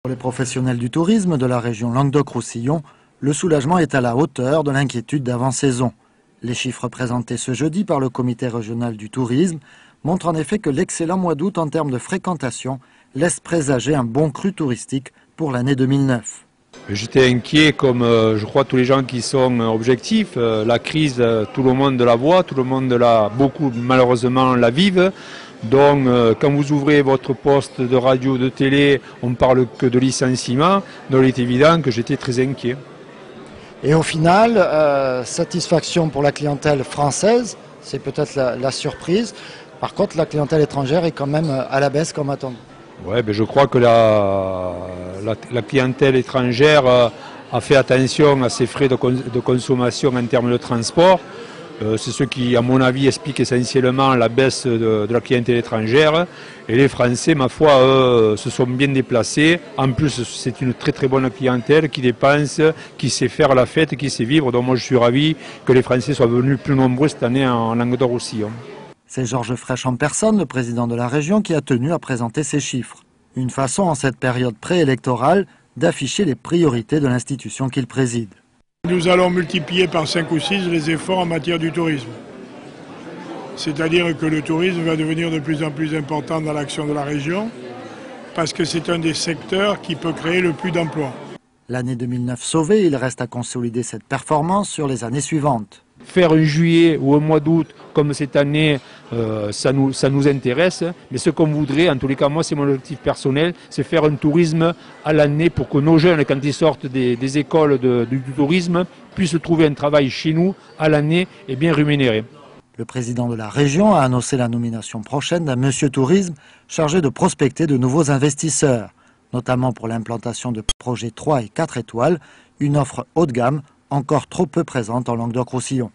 Pour les professionnels du tourisme de la région Languedoc-Roussillon, le soulagement est à la hauteur de l'inquiétude d'avant-saison. Les chiffres présentés ce jeudi par le comité régional du tourisme montrent en effet que l'excellent mois d'août en termes de fréquentation laisse présager un bon cru touristique pour l'année 2009. J'étais inquiet comme je crois tous les gens qui sont objectifs. La crise, tout le monde la voit, tout le monde beaucoup malheureusement la vivent. Donc quand vous ouvrez votre poste de radio, de télé, on ne parle que de licenciement. Donc il est évident que j'étais très inquiet. Et au final, satisfaction pour la clientèle française, c'est peut-être la surprise. Par contre, la clientèle étrangère est quand même à la baisse comme attendu. Ouais, je crois que la clientèle étrangère a fait attention à ses frais de consommation en termes de transport. C'est ce qui, à mon avis, explique essentiellement la baisse de la clientèle étrangère. Et les Français, ma foi, se sont bien déplacés. En plus, c'est une très très bonne clientèle qui dépense, qui sait faire la fête, qui sait vivre. Donc moi, je suis ravi que les Français soient venus plus nombreux cette année en Languedoc-Roussillon. C'est Georges Frêche en personne, le président de la région, qui a tenu à présenter ces chiffres. Une façon, en cette période préélectorale, d'afficher les priorités de l'institution qu'il préside. Nous allons multiplier par 5 ou 6 les efforts en matière du tourisme. C'est-à-dire que le tourisme va devenir de plus en plus important dans l'action de la région, parce que c'est un des secteurs qui peut créer le plus d'emplois. L'année 2009 sauvée, il reste à consolider cette performance sur les années suivantes. Faire un juillet ou un mois d'août comme cette année, ça nous intéresse. Mais ce qu'on voudrait, en tous les cas, moi c'est mon objectif personnel, c'est faire un tourisme à l'année pour que nos jeunes, quand ils sortent des écoles du tourisme, puissent trouver un travail chez nous à l'année et bien rémunéré. Le président de la région a annoncé la nomination prochaine d'un Monsieur Tourisme chargé de prospecter de nouveaux investisseurs, notamment pour l'implantation de projets 3 et 4 étoiles, une offre haut de gamme encore trop peu présente en Languedoc-Roussillon.